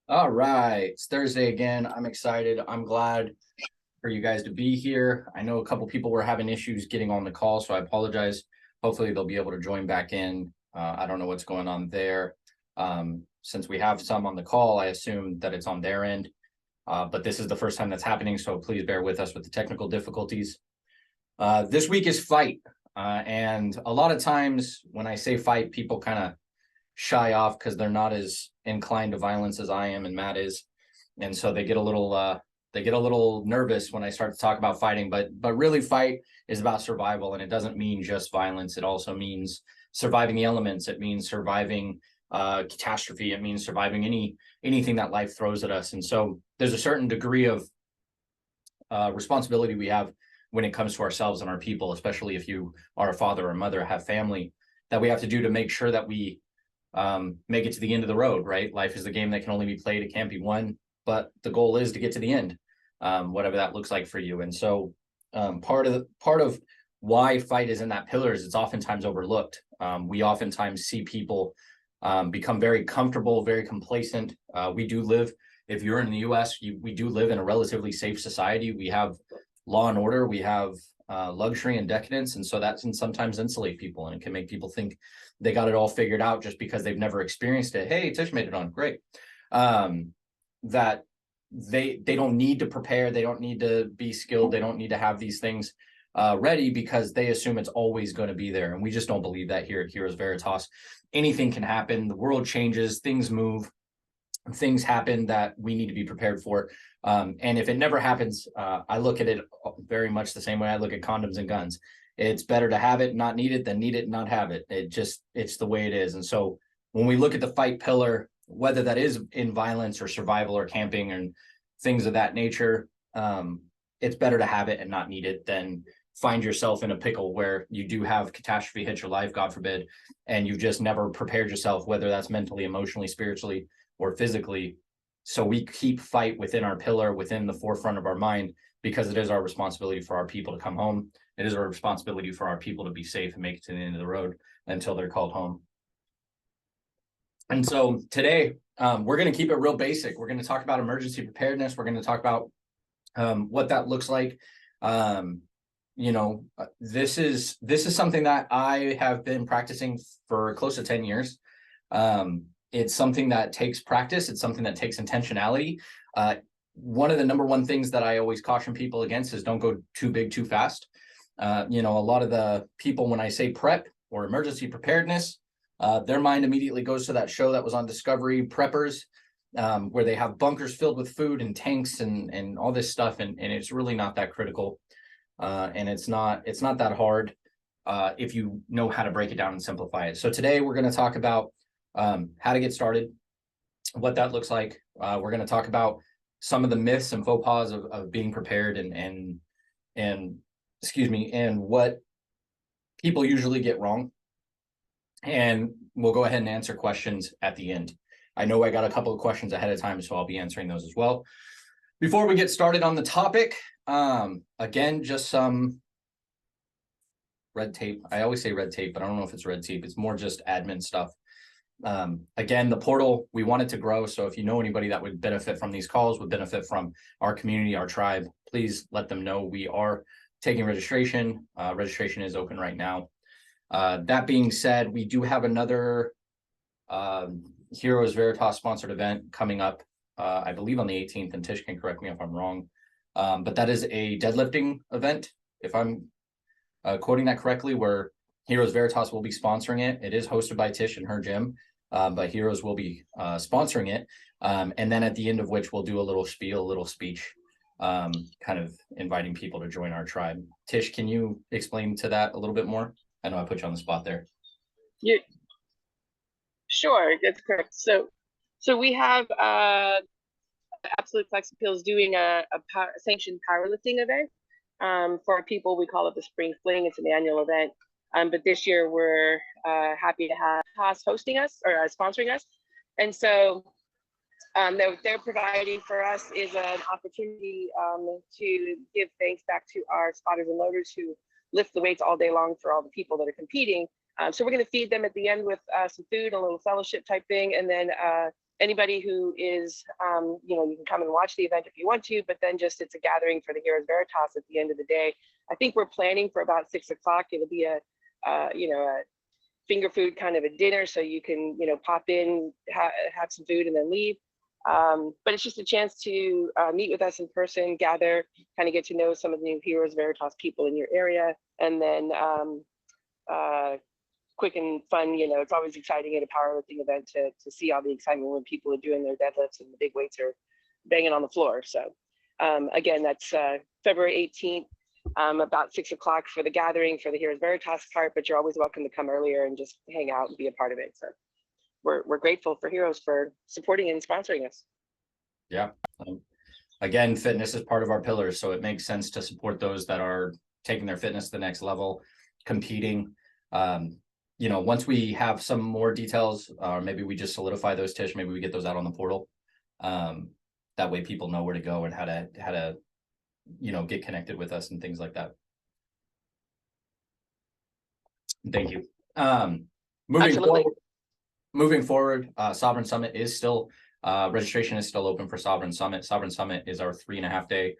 All right, it's Thursday again. I'm excited. I'm glad for you guys to be here. I know a couple people were having issues getting on the call, so I apologize. Hopefully, they'll be able to join back in. I don't know what's going on there. Since we have some on the call, I assume that it's on their end. But this is the first time that's happening, so please bear with us with the technical difficulties. This week is fight. And a lot of times when I say fight, people kind of shy off because they're not as inclined to violence as I am and Matt is, and so they get a little nervous when I start to talk about fighting. But really, fight is about survival, and it doesn't mean just violence. It also means surviving the elements. It means surviving catastrophe. It means surviving anything that life throws at us. And so there's a certain degree of responsibility we have when it comes to ourselves and our people, especially if you are a father or mother, have family, that we have to do to make sure that we make it to the end of the road, right? Life is the game that can only be played. It can't be won, but the goal is to get to the end, whatever that looks like for you. And so part of why fight is in that pillar is it's oftentimes overlooked. We oftentimes see people become very comfortable, very complacent. We do live, if you're in the US, we do live in a relatively safe society. We have law and order, we have luxury and decadence. And so that can sometimes insulate people, and it can make people think they got it all figured out just because they've never experienced it. Hey, Tish made it on. Great. That they don't need to prepare. They don't need to be skilled. They don't need to have these things ready because they assume it's always going to be there. And we just don't believe that here at Heroes Veritas. Anything can happen. The world changes. Things move. Things happen that we need to be prepared for. And if it never happens, I look at it very much the same way I look at condoms and guns. It's better to have it, not need it, than need it, not have it. It's the way it is. And so when we look at the fight pillar, whether that is in violence or survival or camping and things of that nature, it's better to have it and not need it than find yourself in a pickle where you do have catastrophe hit your life, God forbid, and you've just never prepared yourself, whether that's mentally, emotionally, spiritually, or physically. So we keep fight within our pillar, within the forefront of our mind, because it is our responsibility for our people to come home. It is our responsibility for our people to be safe and make it to the end of the road until they're called home. And so today, we're going to keep it real basic. We're going to talk about emergency preparedness. We're going to talk about what that looks like. This is something that I have been practicing for close to 10 years. It's something that takes practice. It's something that takes intentionality. One of the number one things that I always caution people against is don't go too big too fast. A lot of the people, when I say prep or emergency preparedness, their mind immediately goes to that show that was on Discovery, Preppers, where they have bunkers filled with food and tanks and all this stuff. And it's really not that critical. And it's not that hard if you know how to break it down and simplify it. So today we're going to talk about how to get started, what that looks like. We're going to talk about some of the myths and faux pas of being prepared and what people usually get wrong. And we'll go ahead and answer questions at the end. I know I got a couple of questions ahead of time, so I'll be answering those as well. Before we get started on the topic, again, just some red tape. I always say red tape, but I don't know if it's red tape. It's more just admin stuff. Again, the portal, we want it to grow. So if you know anybody that would benefit from these calls, would benefit from our community, our tribe, please let them know. We are taking registration. Registration is open right now. That being said, we do have another Heroes Veritas sponsored event coming up, I believe on the 18th, and Tish can correct me if I'm wrong. But that is a deadlifting event, if I'm quoting that correctly, where Heroes Veritas will be sponsoring it. It is hosted by Tish and her gym, but Heroes will be sponsoring it. And then at the end of which we'll do a little spiel, a little speech, kind of inviting people to join our tribe. Tish, can you explain to that a little bit more? I know I put you on the spot there. Yeah, sure, that's correct. So we have Absolute Flex Appeals doing a sanctioned powerlifting event. For our people, we call it the Spring Fling. It's an annual event. But this year we're happy to have Haas hosting us or sponsoring us. And so they're providing for us is an opportunity to give thanks back to our spotters and loaders who lift the weights all day long for all the people that are competing. So we're going to feed them at the end with some food, a little fellowship type thing, and then anybody who is, you can come and watch the event if you want to, but then just it's a gathering for the Heroes Veritas at the end of the day. I think we're planning for about 6 o'clock. It'll be a finger food kind of a dinner, so you can pop in, have some food, and then leave. But it's just a chance to meet with us in person, gather, kind of get to know some of the new Heroes Veritas people in your area, and then quick and fun. It's always exciting at a powerlifting event to see all the excitement when people are doing their deadlifts and the big weights are banging on the floor. So again, that's February 18th, about 6 o'clock for the gathering for the Heroes Veritas part, but you're always welcome to come earlier and just hang out and be a part of it. So we're grateful for Heroes for supporting and sponsoring us. Yeah. Again, fitness is part of our pillars, so it makes sense to support those that are taking their fitness to the next level, competing. Once we have some more details, maybe we just solidify those, Tish, maybe we get those out on the portal. That way people know where to go and how to get connected with us and things like that. Thank you. Moving forward, Sovereign Summit is still, registration is still open for Sovereign Summit. Sovereign Summit is our 3.5 day.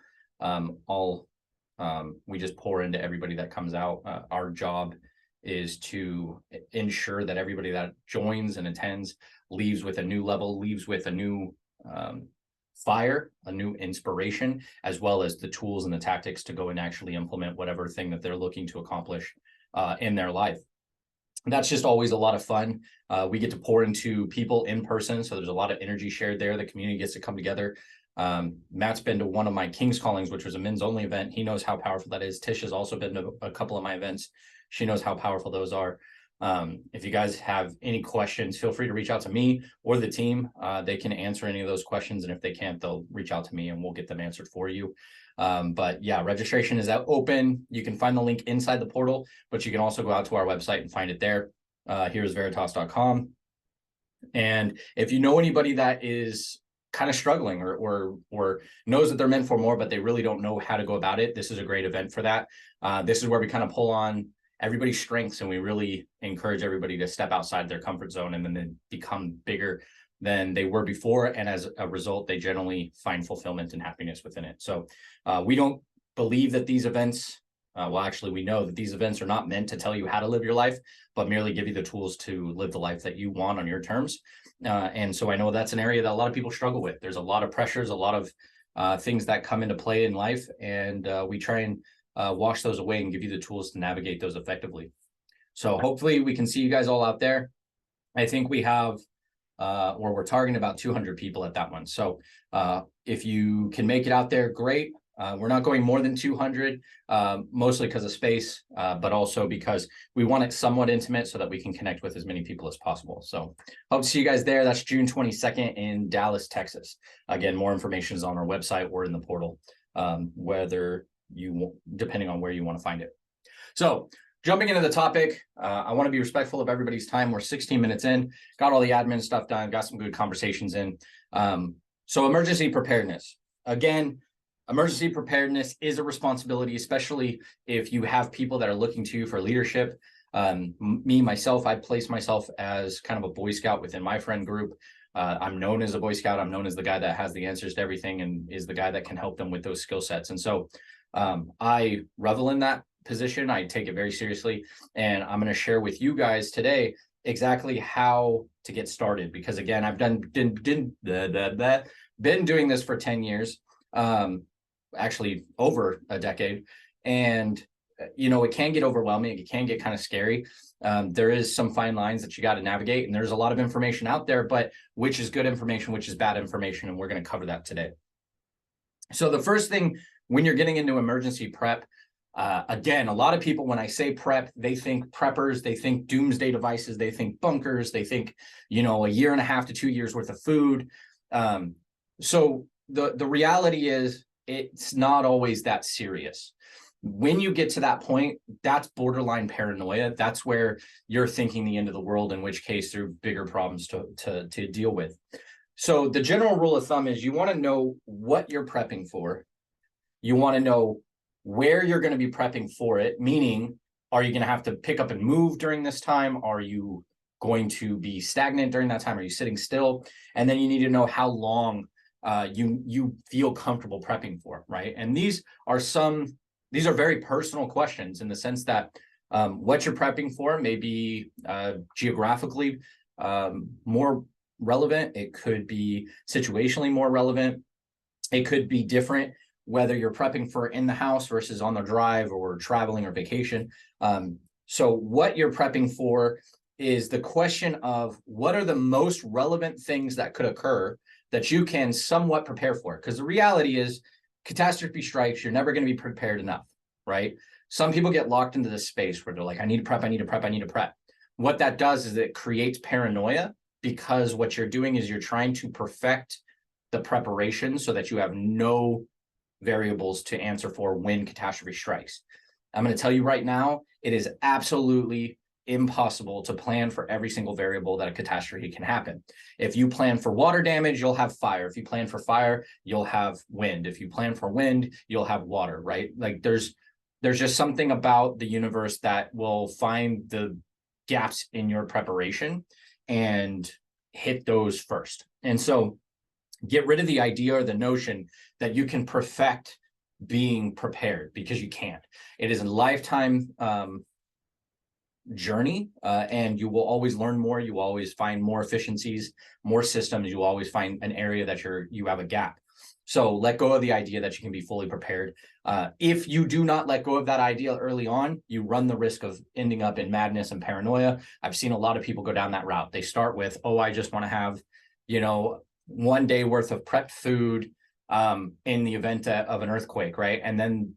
We just pour into everybody that comes out. Our job is to ensure that everybody that joins and attends leaves with a new level, leaves with a new fire, a new inspiration, as well as the tools and the tactics to go and actually implement whatever thing that they're looking to accomplish in their life. That's just always a lot of fun. We get to pour into people in person, so there's a lot of energy shared there. The community gets to come together. Matt's been to one of my King's Callings, which was a men's only event. He knows how powerful that is. Tish has also been to a couple of my events. She knows how powerful those are. If you guys have any questions, feel free to reach out to me or the team. They can answer any of those questions, and if they can't, they'll reach out to me and we'll get them answered for you. But yeah, registration is out open. You can find the link inside the portal, but you can also go out to our website and find it there, heroesveritas.com. And if you know anybody that is kind of struggling or knows that they're meant for more, but they really don't know how to go about it, this is a great event for that. This is where we kind of pull on everybody's strengths, and we really encourage everybody to step outside their comfort zone and then they become bigger than they were before. And as a result, they generally find fulfillment and happiness within it. So we don't believe that these events, actually, we know that these events are not meant to tell you how to live your life, but merely give you the tools to live the life that you want on your terms. And so I know that's an area that a lot of people struggle with. There's a lot of pressures, a lot of things that come into play in life, and we try and wash those away and give you the tools to navigate those effectively. So hopefully we can see you guys all out there. I think we have, or we're targeting about 200 people at that one. So if you can make it out there, great. We're not going more than 200, mostly because of space, but also because we want it somewhat intimate so that we can connect with as many people as possible. So hope to see you guys there. That's June 22nd in Dallas, Texas. Again, more information is on our website or in the portal, depending on where you want to find it. So jumping into the topic, I want to be respectful of everybody's time. We're 16 minutes in, got all the admin stuff done, got some good conversations in. So emergency preparedness. Again, emergency preparedness is a responsibility, especially if you have people that are looking to you for leadership. Myself, I place myself as kind of a Boy Scout within my friend group. I'm known as a Boy Scout. I'm known as the guy that has the answers to everything and is the guy that can help them with those skill sets. And so I revel in that position. I take it very seriously. And I'm going to share with you guys today exactly how to get started. Because again, I've been doing this for 10 years, actually over a decade. And, it can get overwhelming. It can get kind of scary. There is some fine lines that you got to navigate. And there's a lot of information out there, but which is good information, which is bad information. And we're going to cover that today. So the first thing, when you're getting into emergency prep, again, a lot of people, when I say prep, they think preppers, they think doomsday devices, they think bunkers, they think, a 1.5 to 2 years worth of food. So the reality is it's not always that serious. When you get to that point, that's borderline paranoia. That's where you're thinking the end of the world, in which case there are bigger problems to deal with. So the general rule of thumb is you want to know what you're prepping for. You want to know where you're going to be prepping for it, meaning, are you going to have to pick up and move during this time? Are you going to be stagnant during that time? Are you sitting still? And then you need to know how long you feel comfortable prepping for, right? And these are very personal questions in the sense that what you're prepping for may be geographically more relevant. It could be situationally more relevant. It could be different whether you're prepping for in the house versus on the drive or traveling or vacation. So what you're prepping for is the question of what are the most relevant things that could occur that you can somewhat prepare for. Because the reality is catastrophe strikes, you're never going to be prepared enough, right? Some people get locked into this space where they're like, I need to prep, I need to prep, I need to prep. What that does is it creates paranoia, because what you're doing is you're trying to perfect the preparation so that you have no variables to answer for when catastrophe strikes. I'm going to tell you right now, it is absolutely impossible to plan for every single variable that a catastrophe can happen. If you plan for water damage, you'll have fire. If you plan for fire, you'll have wind. If you plan for wind, you'll have water, right? Like there's just something about the universe that will find the gaps in your preparation and hit those first. And so get rid of the idea or the notion that you can perfect being prepared, because you can't. It is a lifetime journey, and you will always learn more. You will always find more efficiencies, more systems. You will always find an area that you have a gap. So let go of the idea that you can be fully prepared. If you do not let go of that idea early on, you run the risk of ending up in madness and paranoia. I've seen a lot of people go down that route. They start with, oh, I just want to have, 1 day worth of prepped food in the event of an earthquake, right? And then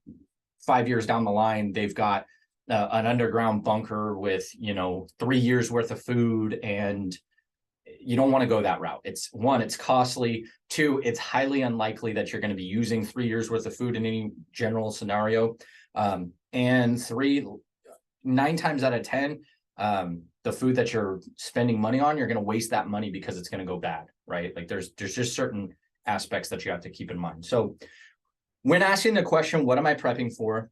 5 years down the line, they've got an underground bunker with 3 years worth of food, and you don't want to go that route. It's one, it's costly. Two, it's highly unlikely that you're going to be using 3 years worth of food in any general scenario. And three, 9 times out of 10, the food that you're spending money on, you're going to waste that money because it's going to go bad, right? Like there's just certain aspects that you have to keep in mind. So when asking the question, what am I prepping for?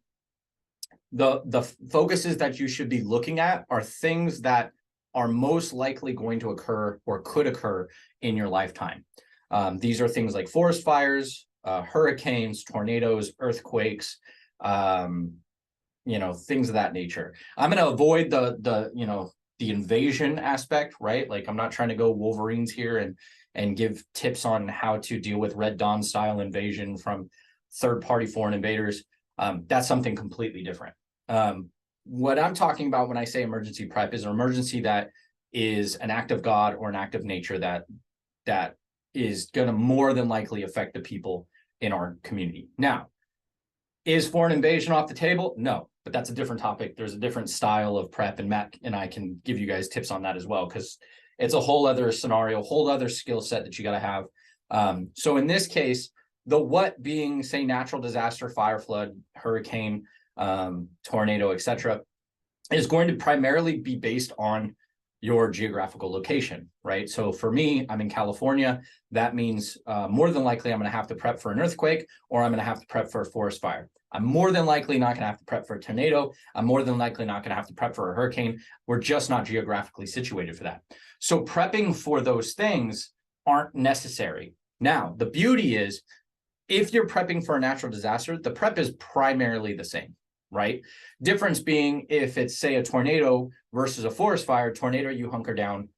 The focuses that you should be looking at are things that are most likely going to occur or could occur in your lifetime. These are things like forest fires, hurricanes, tornadoes, earthquakes, things of that nature. I'm going to avoid the invasion aspect, right? Like I'm not trying to go Wolverines here and give tips on how to deal with Red Dawn style invasion from third-party foreign invaders. That's something completely different. What I'm talking about when I say emergency prep is an emergency that is an act of God or an act of nature that is going to more than likely affect the people in our community. Now, is foreign invasion off the table? No, but that's a different topic. There's a different style of prep, and Matt and I can give you guys tips on that as well, because it's a whole other scenario, whole other skill set that you got to have. So in this case, the what being, say, natural disaster, fire, flood, hurricane, tornado, etc., is going to primarily be based on your geographical location, right? So for me, I'm in California. That means more than likely I'm going to have to prep for an earthquake, or I'm going to have to prep for a forest fire. I'm more than likely not going to have to prep for a tornado. I'm more than likely not going to have to prep for a hurricane. We're just not geographically situated for that. So prepping for those things aren't necessary. Now, the beauty is, if you're prepping for a natural disaster, the prep is primarily the same, right? Difference being, if it's, say, a tornado versus a forest fire, tornado, you hunker down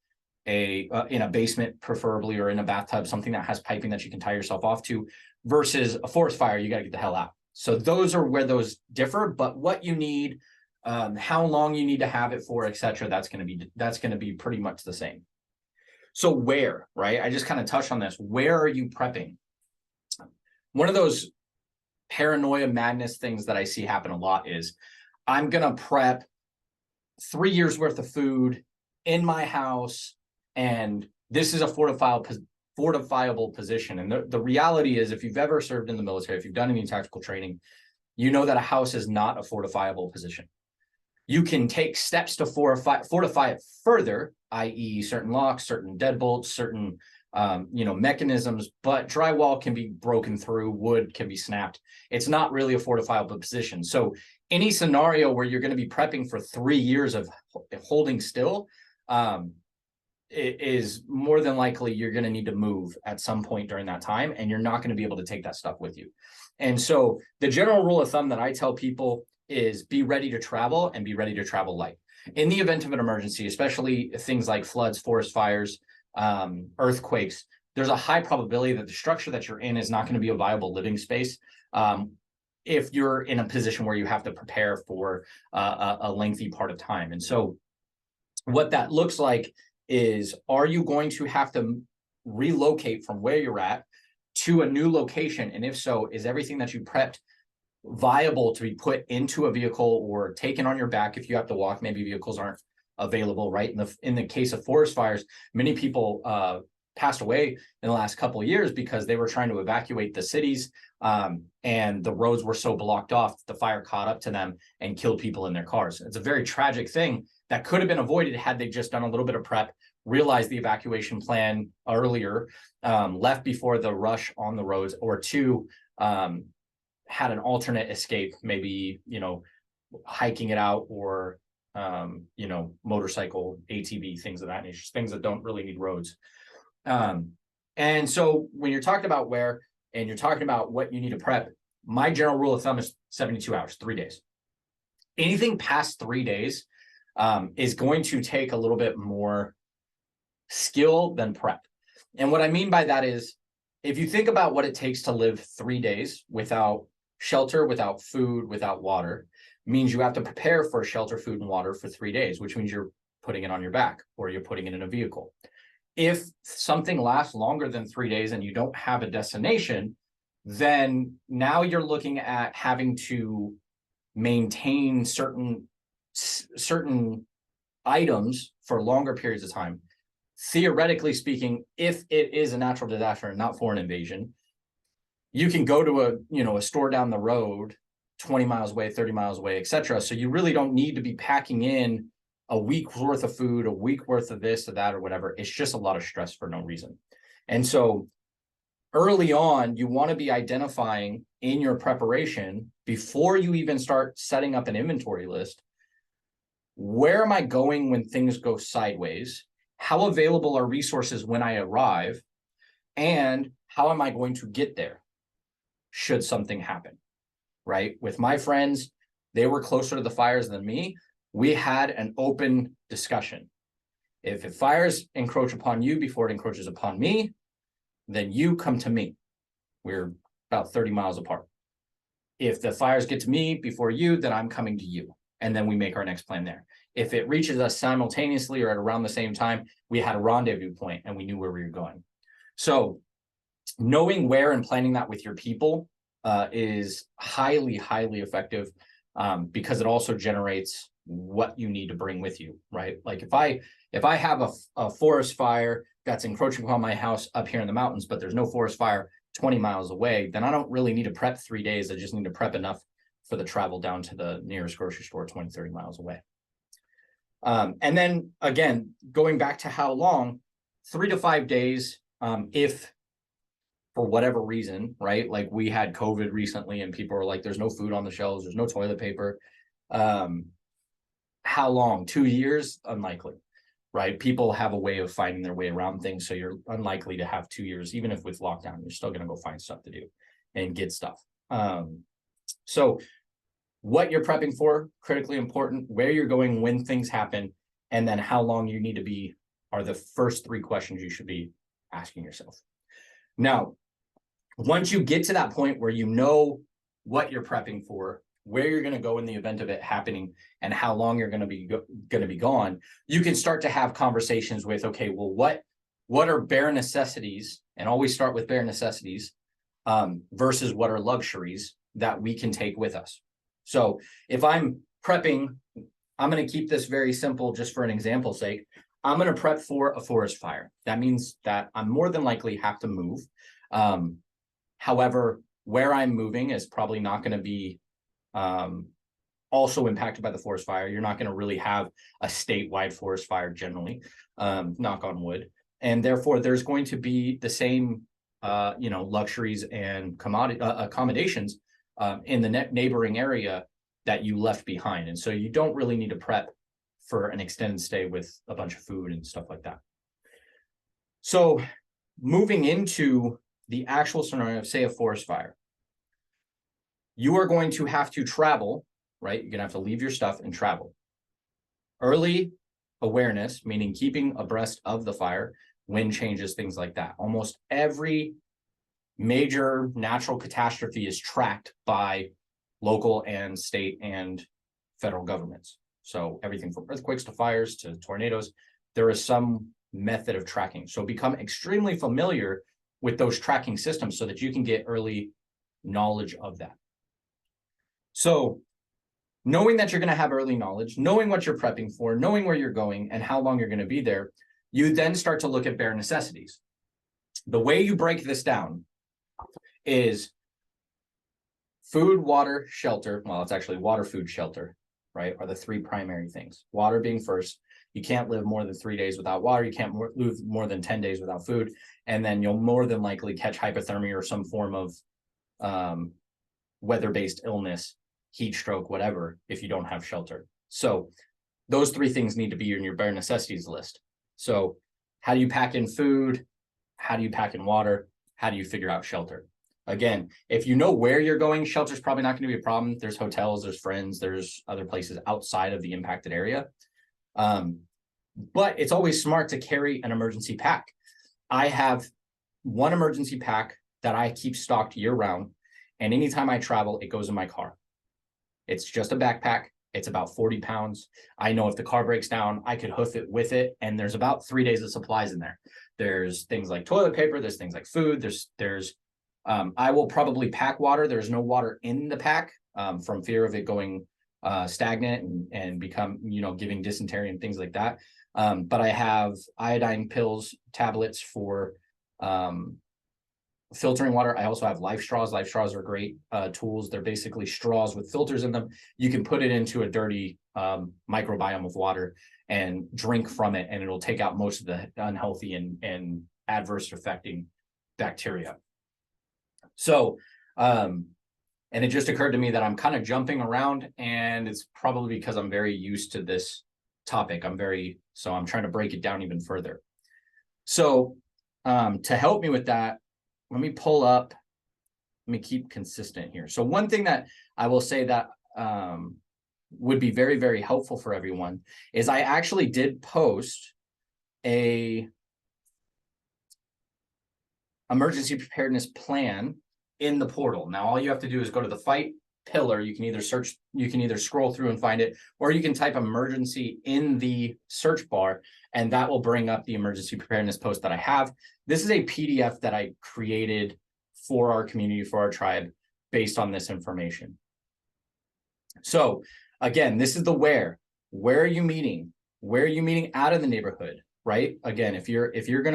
in a basement, preferably, or in a bathtub, something that has piping that you can tie yourself off to, versus a forest fire, you got to get the hell out. So those are where those differ, but what you need, how long you need to have it for, etc., that's going to be pretty much the same. So where, right? I just kind of touched on this. Where are you prepping? One of those paranoia madness things that I see happen a lot is, I'm going to prep 3 years worth of food in my house, and this is a fortifiable position. And the reality is, if you've ever served in the military, if you've done any tactical training, you know that a house is not a fortifiable position. You can take steps to fortify it further, i.e. certain locks, certain deadbolts, certain mechanisms, but drywall can be broken through, wood can be snapped. It's not really a fortifiable position. So any scenario where you're going to be prepping for 3 years of holding still, it is more than likely you're going to need to move at some point during that time, and you're not going to be able to take that stuff with you. And so the general rule of thumb that I tell people is be ready to travel and be ready to travel light. In the event of an emergency, especially things like floods, forest fires, earthquakes, there's a high probability that the structure that you're in is not going to be a viable living space. If you're in a position where you have to prepare for a lengthy part of time. And so what that looks like is, are you going to have to relocate from where you're at to a new location? And if so, is everything that you prepped viable to be put into a vehicle or taken on your back? If you have to walk, maybe vehicles aren't available, right? In the case of forest fires, many people passed away in the last couple of years because they were trying to evacuate the cities, and the roads were so blocked off, the fire caught up to them and killed people in their cars. It's a very tragic thing that could have been avoided had they just done a little bit of prep, realized the evacuation plan earlier, left before the rush on the roads, or two, had an alternate escape, maybe, hiking it out, or, motorcycle, ATV, things of that nature, things that don't really need roads. And so when you're talking about where, and you're talking about what you need to prep, my general rule of thumb is 72 hours, 3 days. Anything past 3 days is going to take a little bit more skill than prep. And what I mean by that is, if you think about what it takes to live 3 days without shelter, without food, without water, means you have to prepare for shelter, food, and water for 3 days, which means you're putting it on your back or you're putting it in a vehicle. If something lasts longer than 3 days and you don't have a destination, then now you're looking at having to maintain certain items for longer periods of time. Theoretically speaking, if it is a natural disaster and not foreign invasion, you can go to a store down the road 20 miles away, 30 miles away, etc. So you really don't need to be packing in a week's worth of food, a week worth of this or that or whatever. It's just a lot of stress for no reason. And so early on, you want to be identifying in your preparation, before you even start setting up an inventory list, where am I going when things go sideways? How available are resources when I arrive? And how am I going to get there should something happen, right? With my friends, they were closer to the fires than me. We had an open discussion. If fires encroach upon you before it encroaches upon me, then you come to me. We're about 30 miles apart. If the fires get to me before you, then I'm coming to you. And then we make our next plan there. If it reaches us simultaneously or at around the same time, we had a rendezvous point and we knew where we were going. So knowing where and planning that with your people is highly, highly effective, because it also generates what you need to bring with you, right? Like if I have a forest fire that's encroaching upon my house up here in the mountains, but there's no forest fire 20 miles away, then I don't really need to prep 3 days. I just need to prep enough for the travel down to the nearest grocery store 20, 30 miles away. And then again, going back to how long, 3 to 5 days, if for whatever reason, right? Like we had COVID recently and people were like, there's no food on the shelves, there's no toilet paper. How long? 2 years? Unlikely, right? People have a way of finding their way around things. So you're unlikely to have 2 years, even if with lockdown, you're still going to go find stuff to do and get stuff. So what you're prepping for, critically important, where you're going when things happen, and then how long you need to be are the first 3 questions you should be asking yourself. Now, once you get to that point where you know what you're prepping for, where you're going to go in the event of it happening, and how long you're going to be gone, you can start to have conversations with, okay, well, what are bare necessities, and always start with bare necessities, versus what are luxuries that we can take with us. So if I'm prepping, I'm going to keep this very simple just for an example's sake. I'm going to prep for a forest fire. That means that I'm more than likely have to move. However, where I'm moving is probably not going to be also impacted by the forest fire. You're not going to really have a statewide forest fire generally, knock on wood. And therefore, there's going to be the same luxuries and accommodations in the neighboring area that you left behind. And so you don't really need to prep for an extended stay with a bunch of food and stuff like that. So moving into the actual scenario of, say, a forest fire, you are going to have to travel, right? You're going to have to leave your stuff and travel. Early awareness, meaning keeping abreast of the fire, wind changes, things like that. Almost every major natural catastrophe is tracked by local and state and federal governments. So everything from earthquakes to fires to tornadoes, there is some method of tracking. So become extremely familiar with those tracking systems so that you can get early knowledge of that. So knowing that you're going to have early knowledge, knowing what you're prepping for, knowing where you're going and how long you're going to be there, you then start to look at bare necessities. The way you break this down is food, water, shelter. Well, it's actually water, food, shelter, right? Are the three primary things. Water being first. You can't live more than 3 days without water. You can't live more than 10 days without food. And then you'll more than likely catch hypothermia or some form of weather-based illness, heat stroke, whatever, if you don't have shelter. So those three things need to be in your bare necessities list. So how do you pack in food? How do you pack in water? How do you figure out shelter? Again, if you know where you're going, shelter's probably not going to be a problem. There's hotels, there's friends, there's other places outside of the impacted area. But it's always smart to carry an emergency pack. I have one emergency pack that I keep stocked year round. And anytime I travel, it goes in my car. It's just a backpack. It's about 40 pounds. I know if the car breaks down, I could hoof it with it. And there's about 3 days of supplies in there. There's things like toilet paper. There's things like food. I will probably pack water. There's no water in the pack from fear of it going stagnant and become, giving dysentery and things like that. But I have iodine pills, tablets for filtering water. I also have life straws. Life straws are great tools. They're basically straws with filters in them. You can put it into a dirty microbiome of water and drink from it, and it'll take out most of the unhealthy and adverse affecting bacteria. So, and it just occurred to me that I'm kind of jumping around, and it's probably because I'm very used to this topic. So I'm trying to break it down even further. So to help me with that, let me keep consistent here. So one thing that I will say that would be very, very helpful for everyone is I actually did post a emergency preparedness plan in the portal. Now, all you have to do is go to the fight pillar. You can either scroll through and find it, or you can type emergency in the search bar, and that will bring up the emergency preparedness post that I have. This is a PDF that I created for our community, for our tribe, based on this information. So again, this is the where. Where are you meeting? Where are you meeting out of the neighborhood, right? Again, if you're going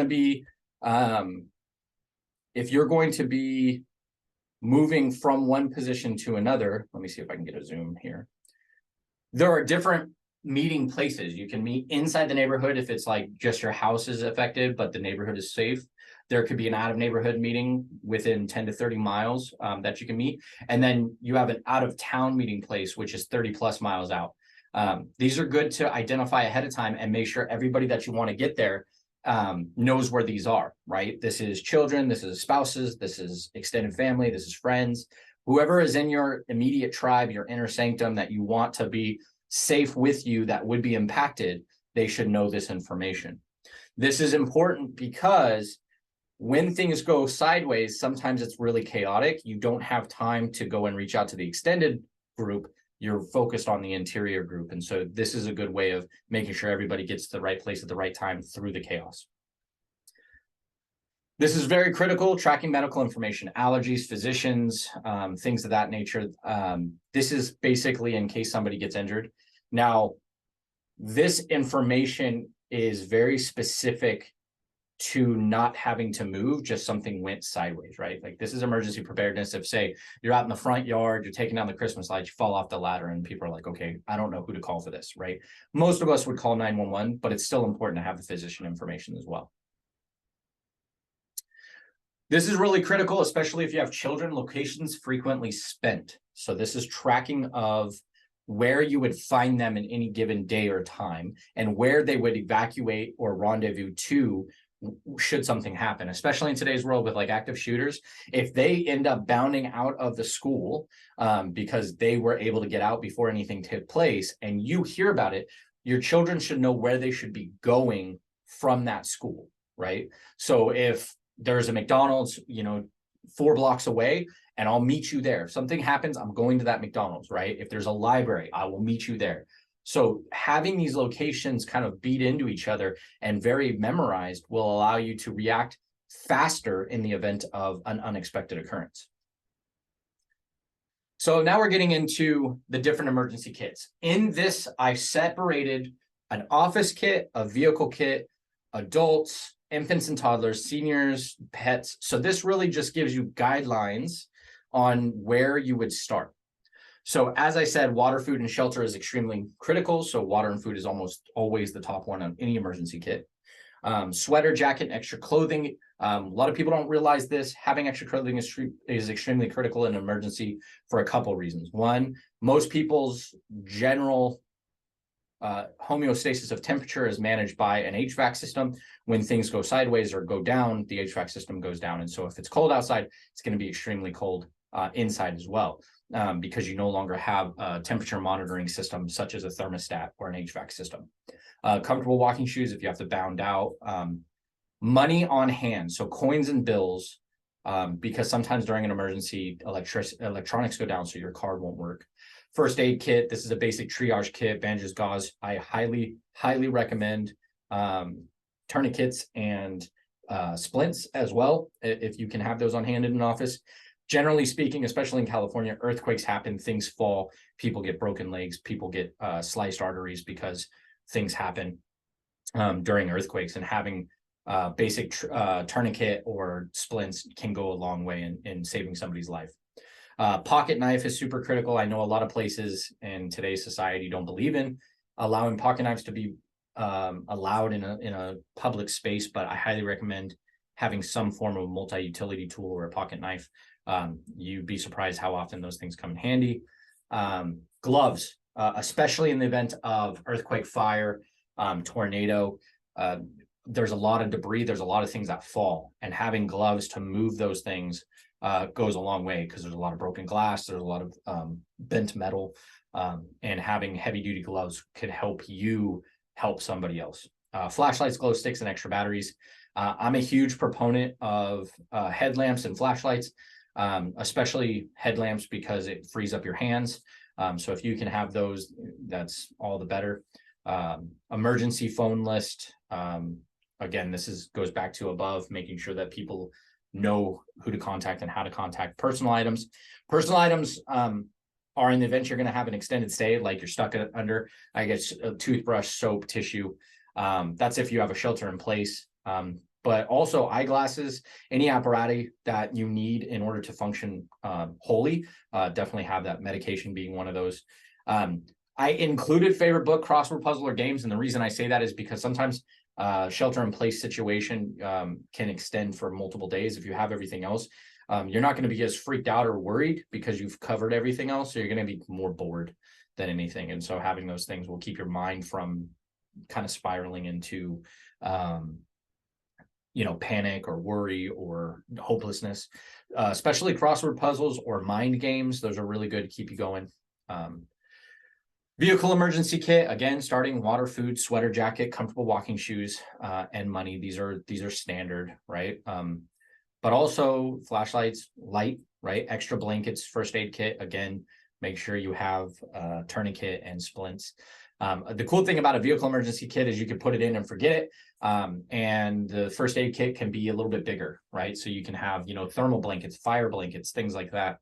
to be moving from one position to another, let me see if I can get a zoom here. There are different meeting places. You can meet inside the neighborhood if it's like just your house is affected, but the neighborhood is safe. There could be an out of neighborhood meeting within 10 to 30 miles that you can meet. And then you have an out of town meeting place, which is 30 plus miles out. These are good to identify ahead of time and make sure everybody that you want to get there knows where these are, right? This is children, this is spouses, this is extended family, this is friends, whoever is in your immediate tribe, your inner sanctum that you want to be safe with you that would be impacted, they should know this information. This is important because when things go sideways, sometimes it's really chaotic. You don't have time to go and reach out to the extended group. You're focused on the interior group. And so this is a good way of making sure everybody gets to the right place at the right time through the chaos. This is very critical, tracking medical information, allergies, physicians, things of that nature. This is basically in case somebody gets injured. Now, this information is very specific to not having to move, just something went sideways, right? Like this is emergency preparedness. If say you're out in the front yard, you're taking down the Christmas lights, you fall off the ladder and people are like, okay, I don't know who to call for this, right? Most of us would call 911, but it's still important to have the physician information as well. This is really critical, especially if you have children, locations frequently spent. So this is tracking of where you would find them in any given day or time and where they would evacuate or rendezvous to should something happen, especially in today's world with like active shooters. If they end up bounding out of the school because they were able to get out before anything took place, and you hear about it, your children should know where they should be going from that school, right? So if there's a McDonald's, 4 blocks away, and I'll meet you there. If something happens, I'm going to that McDonald's, right? If there's a library, I will meet you there. So having these locations kind of beat into each other and very memorized will allow you to react faster in the event of an unexpected occurrence. So now we're getting into the different emergency kits. In this, I separated an office kit, a vehicle kit, adults, infants and toddlers, seniors, pets. So this really just gives you guidelines on where you would start. So as I said, water, food, and shelter is extremely critical. So water and food is almost always the top one on any emergency kit. Sweater, jacket, and extra clothing. A lot of people don't realize this. Having extra clothing is extremely critical in an emergency for a couple of reasons. One, most people's general homeostasis of temperature is managed by an HVAC system. When things go sideways or go down, the HVAC system goes down. And so if it's cold outside, it's going to be extremely cold inside as well, because you no longer have a temperature monitoring system such as a thermostat or an HVAC system. Comfortable walking shoes if you have to bound out. Money on hand, so coins and bills, because sometimes during an emergency, electronics go down, so your card won't work. First aid kit, this is a basic triage kit, bandages, gauze. I highly recommend tourniquets and splints as well, if you can have those on hand in an office. Generally speaking, especially in California, earthquakes happen, things fall, people get broken legs, people get sliced arteries because things happen during earthquakes, and having basic tourniquet or splints can go a long way in saving somebody's life. Pocket knife is super critical. I know a lot of places in today's society don't believe in allowing pocket knives to be allowed in a public space, but I highly recommend having some form of multi-utility tool or a pocket knife. You'd be surprised how often those things come in handy. Gloves, especially in the event of earthquake, fire, tornado. There's a lot of debris, there's a lot of things that fall, and having gloves to move those things goes a long way, because there's a lot of broken glass, there's a lot of bent metal, and having heavy duty gloves could help you help somebody else. Flashlights, glow sticks, and extra batteries. I'm a huge proponent of headlamps and flashlights, especially headlamps, because it frees up your hands. So if you can have those, that's all the better. Emergency phone list. Again, this goes back to above, making sure that people know who to contact and how to contact. Personal items. Personal items are in the event you're going to have an extended stay, like you're stuck under, I guess, a toothbrush, soap, tissue. That's if you have a shelter in place. But also eyeglasses, any apparatus that you need in order to function wholly, definitely have that, medication being one of those. I included favorite book, crossword puzzle, or games. And the reason I say that is because sometimes shelter in place situation can extend for multiple days. If you have everything else, you're not going to be as freaked out or worried because you've covered everything else. So you're going to be more bored than anything. And so having those things will keep your mind from kind of spiraling into, panic or worry or hopelessness, especially crossword puzzles or mind games. Those are really good to keep you going. Vehicle emergency kit, again, starting water, food, sweater, jacket, comfortable walking shoes, and money. These are standard, right? But also flashlights, light, right? Extra blankets, first aid kit. Again, make sure you have tourniquet and splints. The cool thing about a vehicle emergency kit is you can put it in and forget it. And the first aid kit can be a little bit bigger, right? So you can have, thermal blankets, fire blankets, things like that.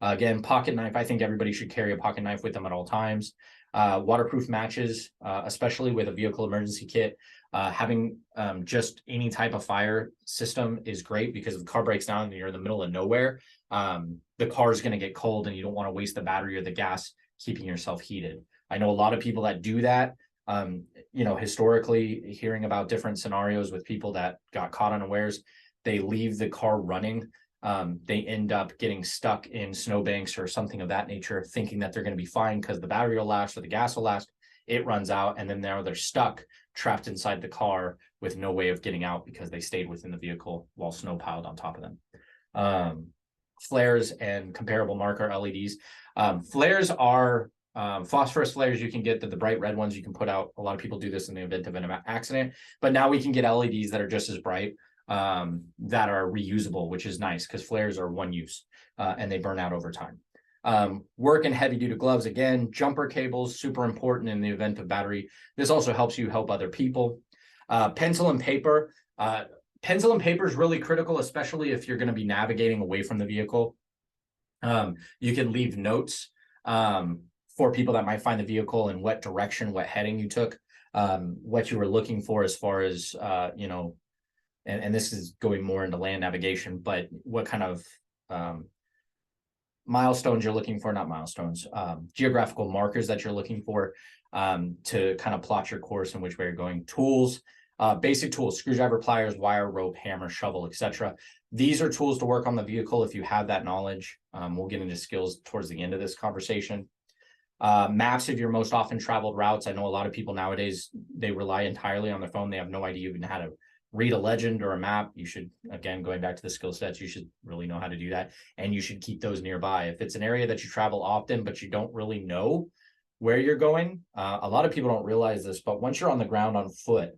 Again, pocket knife. I think everybody should carry a pocket knife with them at all times. Waterproof matches, especially with a vehicle emergency kit. Having just any type of fire system is great, because if the car breaks down and you're in the middle of nowhere, the car is going to get cold and you don't want to waste the battery or the gas keeping yourself heated. I know a lot of people that do that. Historically, hearing about different scenarios with people that got caught unawares, they leave the car running. They end up getting stuck in snowbanks or something of that nature, thinking that they're going to be fine because the battery will last or the gas will last. It runs out, and then now they're stuck, trapped inside the car with no way of getting out because they stayed within the vehicle while snow piled on top of them. Flares and comparable marker LEDs. Flares are phosphorus flares. You can get the bright red ones you can put out. A lot of people do this in the event of an accident, but now we can get LEDs that are just as bright, that are reusable, which is nice because flares are one use, and they burn out over time. Work in heavy duty gloves, again, jumper cables, super important in the event of battery. This also helps you help other people. Pencil and paper. Pencil and paper is really critical, especially if you're going to be navigating away from the vehicle. You can leave notes for people that might find the vehicle and what direction, what heading you took, what you were looking for as far as, you know, and this is going more into land navigation, but what kind of milestones you're looking for, not milestones, geographical markers that you're looking for to kind of plot your course and which way you're going. Tools, basic tools, screwdriver, pliers, wire, rope, hammer, shovel, etc. These are tools to work on the vehicle if you have that knowledge. We'll get into skills towards the end of this conversation. Maps of your most often traveled routes. I know a lot of people nowadays, they rely entirely on their phone. They have no idea even how to read a legend or a map. You should, again, going back to the skill sets, you should really know how to do that. And you should keep those nearby. If it's an area that you travel often, but you don't really know where you're going, a lot of people don't realize this, but once you're on the ground on foot,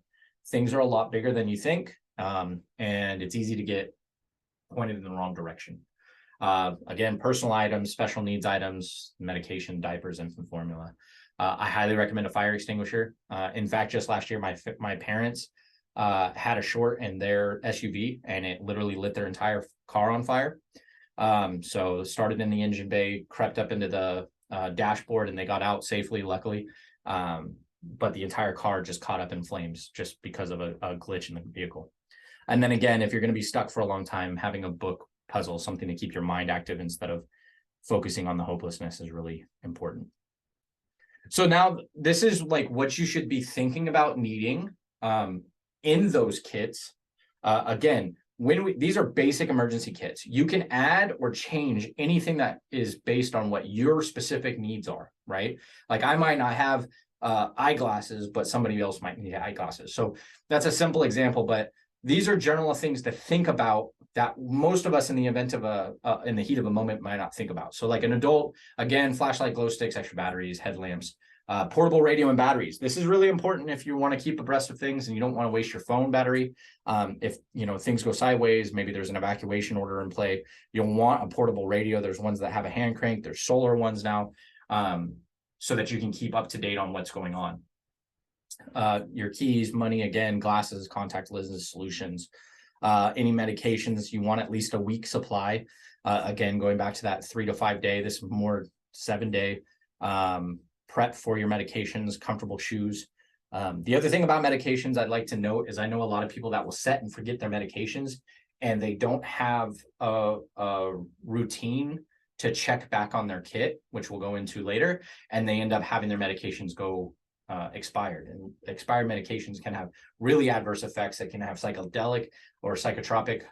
things are a lot bigger than you think. And it's easy to get pointed in the wrong direction. Again, personal items, special needs items, medication, diapers, infant formula. I highly recommend a fire extinguisher. In fact, just last year, my parents had a short in their SUV and it literally lit their entire car on fire. So started in the engine bay, crept up into the dashboard, and they got out safely, luckily. But the entire car just caught up in flames just because of a glitch in the vehicle. And then again, if you're going to be stuck for a long time, having a book, puzzle, something to keep your mind active instead of focusing on the hopelessness is really important. So now this is like what you should be thinking about needing in those kits. Again, these are basic emergency kits. You can add or change anything that is based on what your specific needs are, right? Like I might not have eyeglasses, but somebody else might need eyeglasses. So that's a simple example, but these are general things to think about that most of us in the event of in the heat of a moment might not think about. So like an adult, again, flashlight, glow sticks, extra batteries, headlamps, portable radio and batteries. This is really important if you want to keep abreast of things and you don't want to waste your phone battery. If you know things go sideways, maybe there's an evacuation order in play, you'll want a portable radio. There's ones that have a hand crank. There's solar ones now, so that you can keep up to date on what's going on. Your keys, money, again, glasses, contact lenses, solutions, any medications. You want at least a week supply. Again, going back to that 3 to 5 day, this is more 7 day. Prep for your medications, comfortable shoes. The other thing about medications I'd like to note is I know a lot of people that will set and forget their medications and they don't have a routine to check back on their kit, which we'll go into later, and they end up having their medications go expired. And expired medications can have really adverse effects that can have psychedelic or psychotropic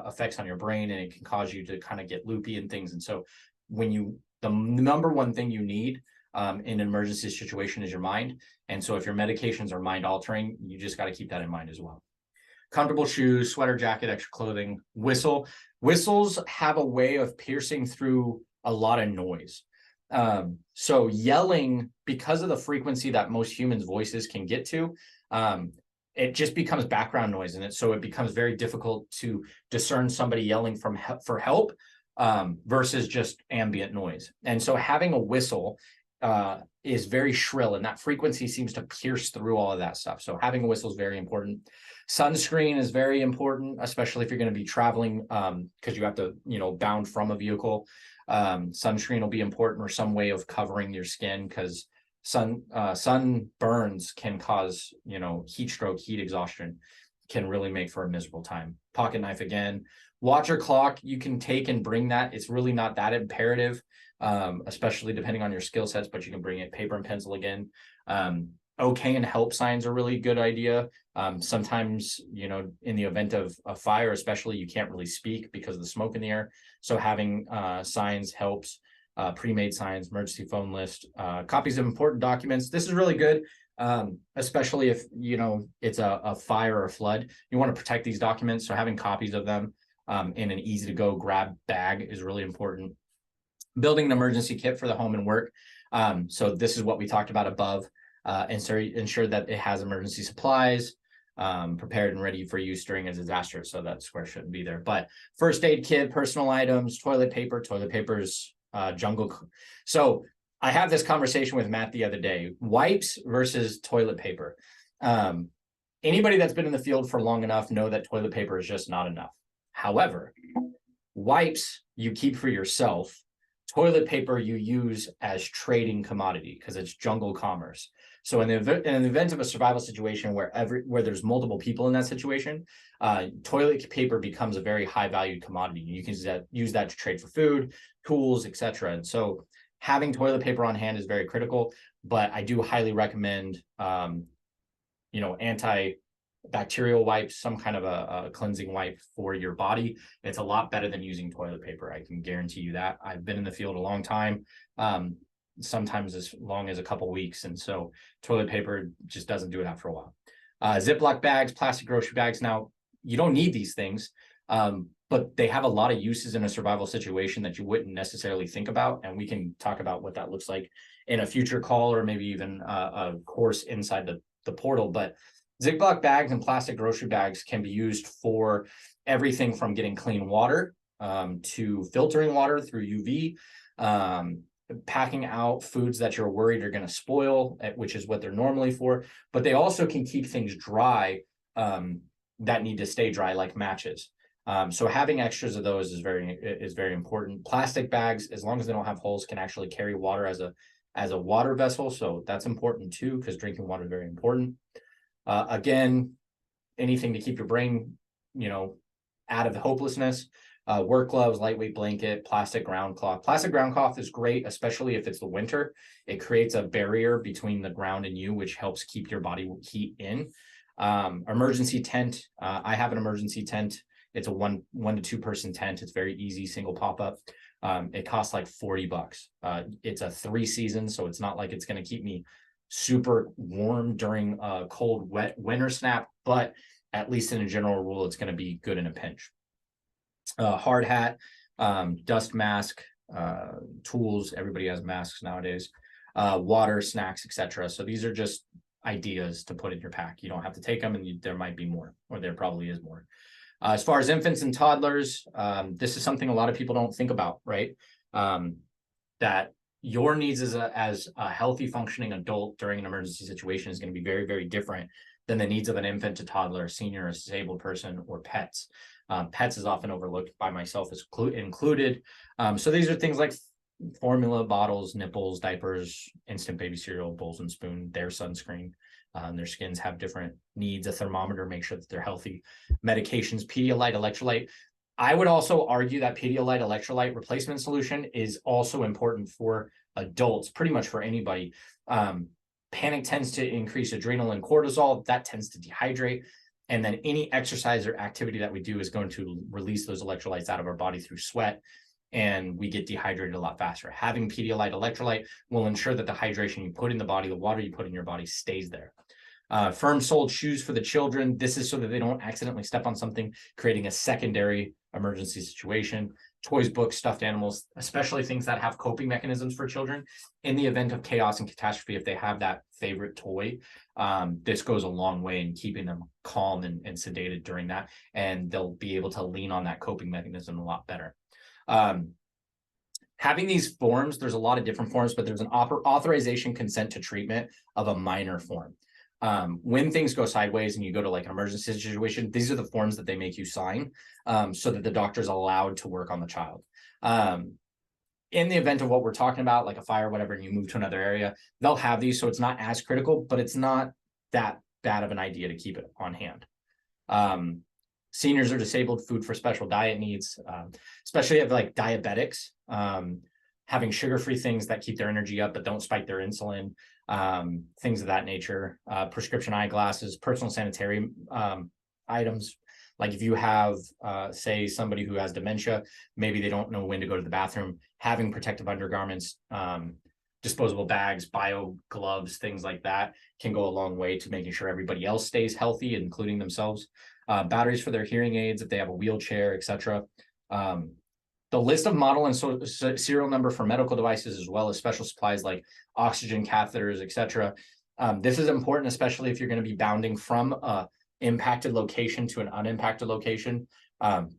effects on your brain, and it can cause you to kind of get loopy and things. And so the number one thing you need in an emergency situation is your mind. And so if your medications are mind altering, you just got to keep that in mind as well. Comfortable shoes, sweater, jacket, extra clothing, whistle. Whistles have a way of piercing through a lot of noise. So yelling, because of the frequency that most humans' voices can get to, it just becomes background noise in it. So it becomes very difficult to discern somebody yelling for help versus just ambient noise. And so having a whistle is very shrill, and that frequency seems to pierce through all of that stuff. So having a whistle is very important. Sunscreen is very important, especially if you're going to be traveling because you have to, bound from a vehicle. Sunscreen will be important, or some way of covering your skin, because sun burns can cause, heat stroke, heat exhaustion, can really make for a miserable time. Pocket knife again. Watch your clock. You can take and bring that. It's really not that imperative, especially depending on your skill sets, but you can bring it. Paper and pencil again. Okay and help signs are really good idea. Sometimes, in the event of a fire, especially, you can't really speak because of the smoke in the air. So having signs helps. Pre-made signs, emergency phone list, copies of important documents. This is really good. especially if, you know, it's a fire or a flood. You want to protect these documents. So having copies of them in an easy to go grab bag is really important. Building an emergency kit for the home and work. So this is what we talked about above. And so ensure that it has emergency supplies, prepared and ready for use during a disaster. So that square shouldn't be there. But first aid kit, personal items, toilet paper's jungle. So I have this conversation with Matt the other day, wipes versus toilet paper. Anybody that's been in the field for long enough know that toilet paper is just not enough. However, wipes you keep for yourself. Toilet paper you use as trading commodity because it's jungle commerce. So in the event of a survival situation where there's multiple people in that situation, toilet paper becomes a very high valued commodity. You can use that to trade for food, tools, etc. And so having toilet paper on hand is very critical. But I do highly recommend, antibacterial wipes, some kind of a cleansing wipe for your body. It's a lot better than using toilet paper. I can guarantee you that. I've been in the field a long time, sometimes as long as a couple weeks. And so toilet paper just doesn't do it after a while. Ziploc bags, plastic grocery bags. Now, you don't need these things, but they have a lot of uses in a survival situation that you wouldn't necessarily think about. And we can talk about what that looks like in a future call or maybe even a course inside the portal. But Ziploc bags and plastic grocery bags can be used for everything from getting clean water to filtering water through UV, packing out foods that you're worried are going to spoil, which is what they're normally for. But they also can keep things dry that need to stay dry, like matches. So having extras of those is very important. Plastic bags, as long as they don't have holes, can actually carry water as a water vessel. So that's important too, because drinking water is very important. Again, anything to keep your brain, out of hopelessness. Work gloves, lightweight blanket, plastic ground cloth. Plastic ground cloth is great, especially if it's the winter. It creates a barrier between the ground and you, which helps keep your body heat in. Emergency tent. I have an emergency tent. It's a one to two person tent. It's very easy, single pop up. It costs like $40. It's a 3 season, so it's not like it's going to keep me super warm during a cold, wet winter snap, but at least in a general rule, it's going to be good in a pinch. Hard hat, dust mask, tools. Everybody has masks nowadays. Water, snacks, etc. So these are just ideas to put in your pack. You don't have to take them, and there might be more, or there probably is more. As far as infants and toddlers, this is something a lot of people don't think about, right? That your needs as a healthy functioning adult during an emergency situation is going to be very, very different than the needs of an infant, a toddler, a senior, a disabled person, or pets. Pets is often overlooked, by myself as included. So these are things like formula bottles, nipples, diapers, instant baby cereal, bowls and spoon, their sunscreen. Their skins have different needs. A thermometer, make sure that they're healthy. Medications, Pedialyte, electrolyte. I would also argue that Pedialyte electrolyte replacement solution is also important for adults, pretty much for anybody. Panic tends to increase adrenal and cortisol. That tends to dehydrate. And then any exercise or activity that we do is going to release those electrolytes out of our body through sweat, and we get dehydrated a lot faster. Having Pedialyte electrolyte will ensure that the hydration you put in the body, the water you put in your body, stays there. Firm-soled shoes for the children. This is so that they don't accidentally step on something, creating a secondary emergency situation. Toys, books, stuffed animals, especially things that have coping mechanisms for children. In the event of chaos and catastrophe, if they have that favorite toy, this goes a long way in keeping them calm and sedated during that, and they'll be able to lean on that coping mechanism a lot better. Having these forms, there's a lot of different forms, but there's an authorization consent to treatment of a minor form. When things go sideways and you go to like an emergency situation, these are the forms that they make you sign, so that the doctor's allowed to work on the child. In the event of what we're talking about, like a fire, whatever, and you move to another area, they'll have these. So it's not as critical, but it's not that bad of an idea to keep it on hand. Seniors or disabled, food for special diet needs, especially if like diabetics, having sugar-free things that keep their energy up but don't spike their insulin, things of that nature. Prescription eyeglasses, personal sanitary items. Like if you have, say, somebody who has dementia, maybe they don't know when to go to the bathroom, having protective undergarments, disposable bags, bio gloves, things like that can go a long way to making sure everybody else stays healthy, including themselves. Batteries for their hearing aids if they have a wheelchair, etc. The list of model and serial number for medical devices, as well as special supplies like oxygen catheters, etc. This is important, especially if you're going to be bounding from a impacted location to an unimpacted location,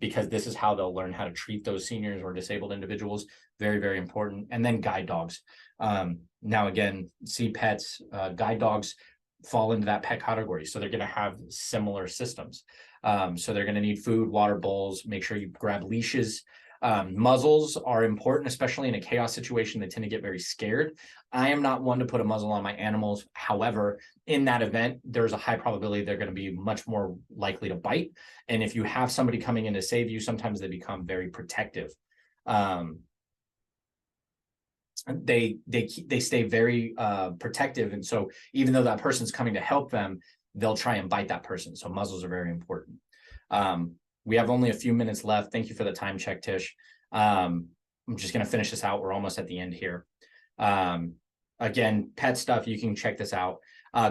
because this is how they'll learn how to treat those seniors or disabled individuals. Very, very important. And then guide dogs. Now, again, see pets, guide dogs fall into that pet category. So they're going to have similar systems. So they're going to need food, water bowls, make sure you grab leashes. Muzzles are important, especially in a chaos situation. They tend to get very scared. I am not one to put a muzzle on my animals. However, in that event, there's a high probability they're going to be much more likely to bite. And if you have somebody coming in to save you, sometimes they become very protective. They stay very protective. And so even though that person's coming to help them, they'll try and bite that person. So muzzles are very important. We have only a few minutes left. Thank you for the time check, Tish. I'm just going to finish this out. We're almost at the end here. Again, pet stuff, you can check this out.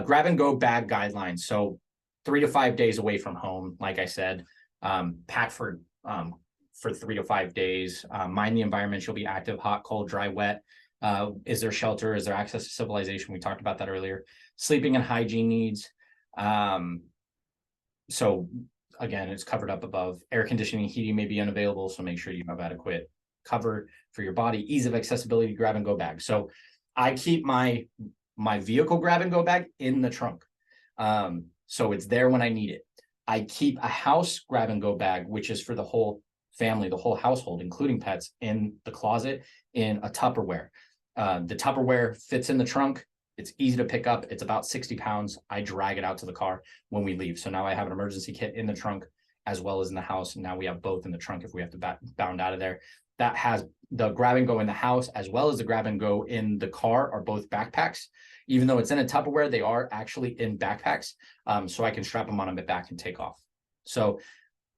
Grab and go bag guidelines. So 3 to 5 days away from home, like I said, pack for 3 to 5 days. Mind the environment. You'll be active, hot, cold, dry, wet. Is there shelter? Is there access to civilization? We talked about that earlier. Sleeping and hygiene needs. So again, it's covered up above. Air conditioning, heating may be unavailable, so make sure you have adequate cover for your body. Ease of accessibility, grab and go bag. So I keep my vehicle grab and go bag in the trunk. So it's there when I need it. I keep a house grab and go bag, which is for the whole family, the whole household, including pets, in the closet in a Tupperware. The Tupperware fits in the trunk. It's easy to pick up. It's about 60 pounds. I drag it out to the car when we leave. So now I have an emergency kit in the trunk as well as in the house. And now we have both in the trunk if we have to bound out of there. That has the grab and go in the house as well as the grab and go in the car are both backpacks. Even though it's in a Tupperware, they are actually in backpacks. So I can strap them on my back and take off. So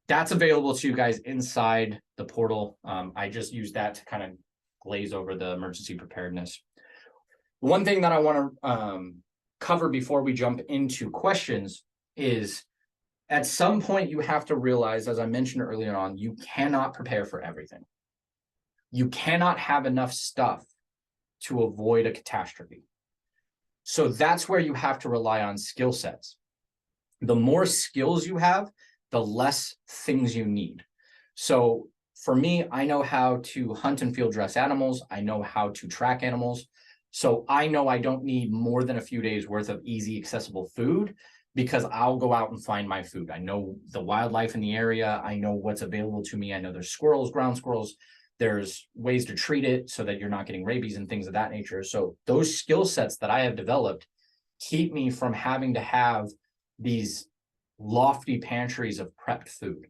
that's available to you guys inside the portal. I just use that to kind of glaze over the emergency preparedness. One thing that I want to cover before we jump into questions is at some point you have to realize, as I mentioned earlier on, you cannot prepare for everything. You cannot have enough stuff to avoid a catastrophe. So that's where you have to rely on skill sets. The more skills you have, the less things you need. So for me, I know how to hunt and field dress animals. I know how to track animals. So I know I don't need more than a few days worth of easy, accessible food because I'll go out and find my food. I know the wildlife in the area. I know what's available to me. I know there's squirrels, ground squirrels. There's ways to treat it so that you're not getting rabies and things of that nature. So those skill sets that I have developed keep me from having to have these lofty pantries of prepped food.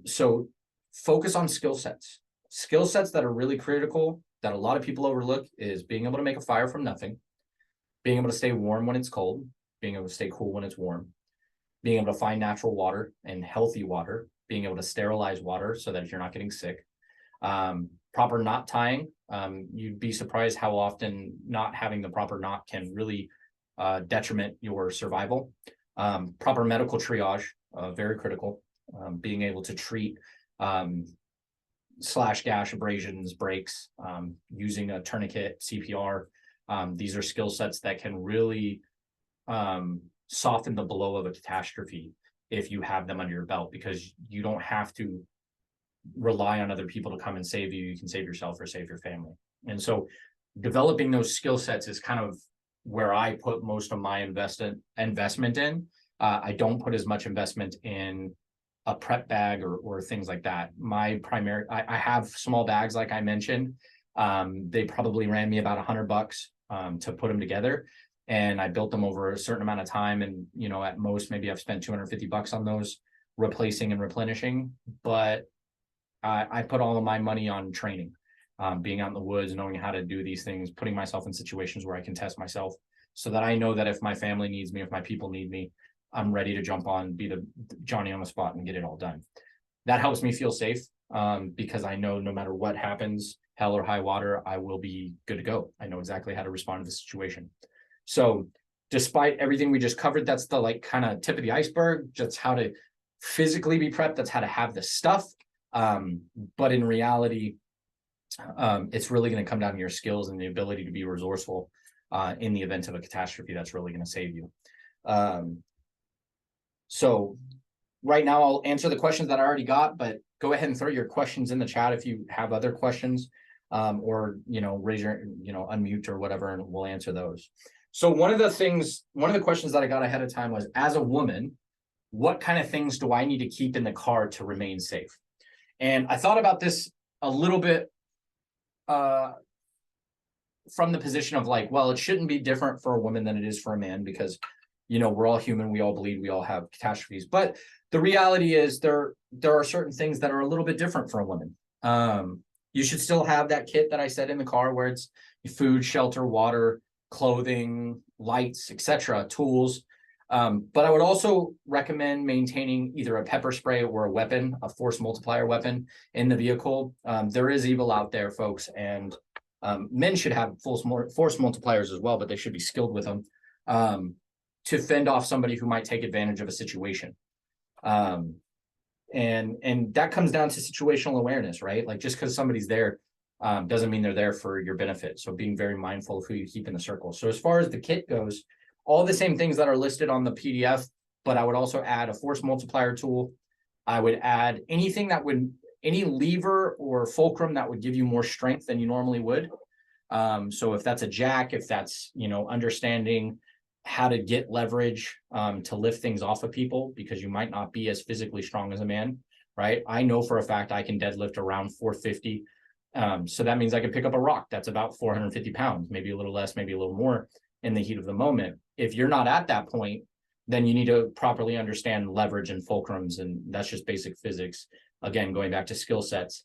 So focus on skill sets. Skill sets that are really critical that a lot of people overlook is being able to make a fire from nothing, being able to stay warm when it's cold, being able to stay cool when it's warm, being able to find natural water and healthy water, being able to sterilize water so that you're not getting sick, proper knot tying. You'd be surprised how often not having the proper knot can really detriment your survival. Proper medical triage, very critical. Being able to treat slash gash abrasions, breaks, using a tourniquet, CPR. These are skill sets that can really soften the blow of a catastrophe if you have them under your belt, because you don't have to rely on other people to come and save you. You can save yourself or save your family. And so developing those skill sets is kind of where I put most of my investment in. I don't put as much investment in a prep bag or things like that. My primary, I have small bags, like I mentioned. They probably ran me about $100 to put them together. And I built them over a certain amount of time. And, you know, at most, maybe I've spent $250 on those, replacing and replenishing. But I put all of my money on training, being out in the woods, knowing how to do these things, putting myself in situations where I can test myself so that I know that if my family needs me, if my people need me, I'm ready to jump on, be the Johnny on the spot and get it all done. That helps me feel safe. because I know no matter what happens, hell or high water, I will be good to go. I know exactly how to respond to the situation. So despite everything we just covered, that's the like kind of tip of the iceberg, just how to physically be prepped. That's how to have the stuff. But in reality, it's really going to come down to your skills and the ability to be resourceful in the event of a catastrophe. That's really going to save you. So right now I'll answer the questions that I already got, but go ahead and throw your questions in the chat if you have other questions, or, raise your, unmute or whatever, and we'll answer those. So one of the questions that I got ahead of time was, as a woman, what kind of things do I need to keep in the car to remain safe? And I thought about this a little bit from the position of like, well, it shouldn't be different for a woman than it is for a man, because, we're all human, we all bleed, we all have catastrophes. But the reality is there are certain things that are a little bit different for a woman. You should still have that kit that I said in the car, where it's food, shelter, water, clothing, lights, etc., tools. But I would also recommend maintaining either a pepper spray or a weapon, a force multiplier weapon in the vehicle. There is evil out there, folks, and men should have force multipliers as well, but they should be skilled with them to fend off somebody who might take advantage of a situation. And that comes down to situational awareness, right? Like, just because somebody's there doesn't mean they're there for your benefit. So being very mindful of who you keep in the circle. So as far as the kit goes, all the same things that are listed on the PDF, but I would also add a force multiplier tool. I would add anything that would, any lever or fulcrum that would give you more strength than you normally would. So if that's a jack, if that's, understanding how to get leverage to lift things off of people, because you might not be as physically strong as a man, right? I know for a fact I can deadlift around 450. So that means I can pick up a rock that's about 450 pounds, maybe a little less, maybe a little more in the heat of the moment. If you're not at that point, then you need to properly understand leverage and fulcrums, and that's just basic physics. Again, going back to skill sets.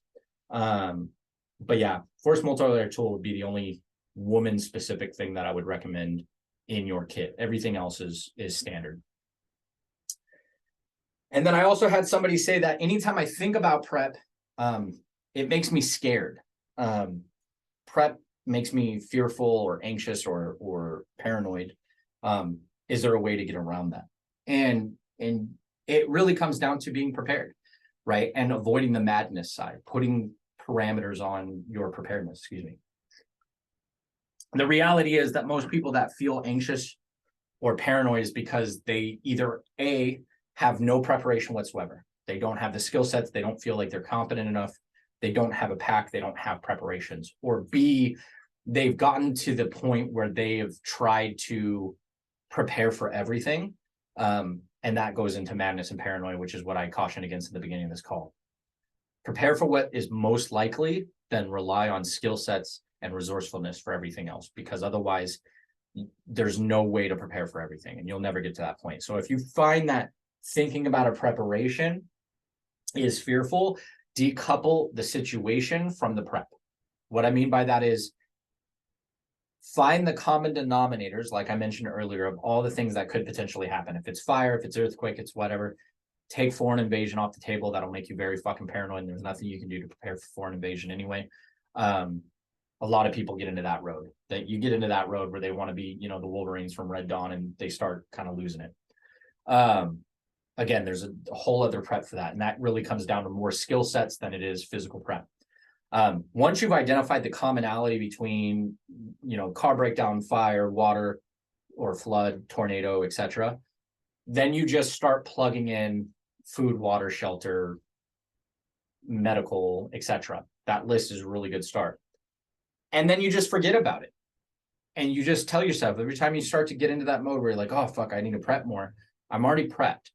But yeah, force multiplier tool would be the only woman specific thing that I would recommend in your kit. Everything else is standard. And then I also had somebody say that anytime I think about prep, it makes me scared. Prep makes me fearful or anxious or paranoid. Is there a way to get around that? And it really comes down to being prepared, right? And avoiding the madness side, putting parameters on your preparedness, excuse me. The reality is that most people that feel anxious or paranoid is because they either A, have no preparation whatsoever. They don't have the skill sets. They don't feel like they're competent enough. They don't have a pack. They don't have preparations. Or B, they've gotten to the point where they have tried to prepare for everything. And that goes into madness and paranoia, which is what I cautioned against at the beginning of this call. Prepare for what is most likely, then rely on skill sets and resourcefulness for everything else, because otherwise there's no way to prepare for everything and you'll never get to that point. So if you find that thinking about a preparation is fearful, decouple the situation from the prep. What I mean by that is find the common denominators, like I mentioned earlier, of all the things that could potentially happen. If it's fire, if it's earthquake, it's whatever. Take foreign invasion off the table. That'll make you very fucking paranoid, and there's nothing you can do to prepare for foreign invasion anyway. A lot of people get into that road. That you get into that road where they want to be, the Wolverines from Red Dawn, and they start kind of losing it. Again, there's a whole other prep for that, and that really comes down to more skill sets than it is physical prep. Once you've identified the commonality between, car breakdown, fire, water, or flood, tornado, etc., then you just start plugging in food, water, shelter, medical, etc. That list is a really good start. And then you just forget about it. And you just tell yourself, every time you start to get into that mode where you're like, oh, fuck, I need to prep more, I'm already prepped.